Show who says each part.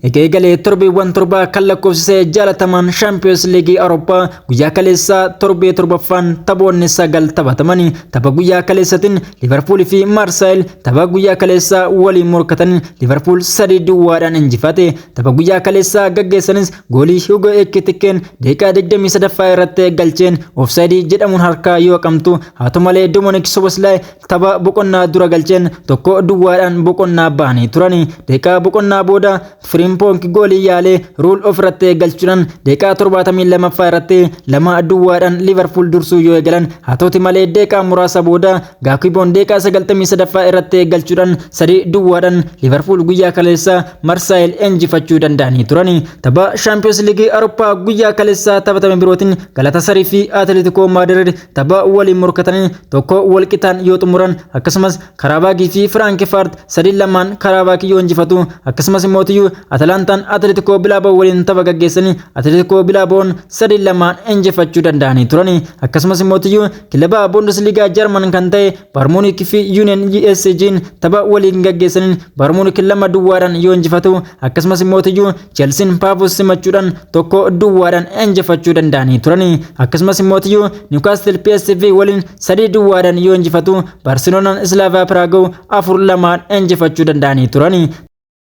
Speaker 1: Egegalee torbeewwan torba kan lakkoofsise jaalatamaan Champions League Awurooppaa guyyaa kaleessaa torbee torbaffaan taphoonni 9 taphatamanii tapha guyyaa kaleessatiin Liverpool fi Marseille tapha guyyaa kaleessaa waliin morkatan Liverpool 3-2dhaan injifate. Tapha guyyaa kaleessaa gaggeessanis goolii Hugo Ekitike daqiiqaa 23 irratti galcheen offside jedhamuun harkaa yoo qabamtu haa ta'u malee Dominic Szoboszlai tapha boqonnaa dura galcheen 1-2dhaan boqonnaa bahanii turani. Daqiiqaa boqonnaa booda Frimpong goolii yaalee rule of irratti galchuudhaan daqiiqaa 72 irratti 2-2dhaan Liverpool dursuu yoo eegalan haa ta'u malee daqiiqaa muraasa booda Gakpoon daqiiqaa 93 irratti galchuudhaan 3-2dhaan Liverpool guyyaa kaleessaa Marseille injifachuu danda'anii turani. Tapha Champions League Awurooppaa guyyaa kaleessaa taphatame birootiin Galatasaray fi Atletico Madrid tapha waliin morkatanii tokko wal qixaan yoo xumuran akkasumas Karabag fi Frankfurt 3-2 Karabag yoo injifatu akkasumas immoo Atalantaan Atletico Bilbao waliin tapha gaggeessanii Atletico Bilbaoon 3-2 injifachuu danda'anii turani. Akkasumas immoo kilaba Bundesliga German kan ta'e Bayern Munich fi Union ESG'n tapha waliin gaggeessanii Bayern Munich 2-2dhaan yoo injifatu akkasumas immoo Chelsea Pavos simachuudhaan 1-2dhaan injifachuu danda'anii turani. Akkasumas immoo Newcastle PSV waliin 3-2dhaan yoo injifatu Barcelona Slavia Prague 4-2 injifachuu danda'anii turani.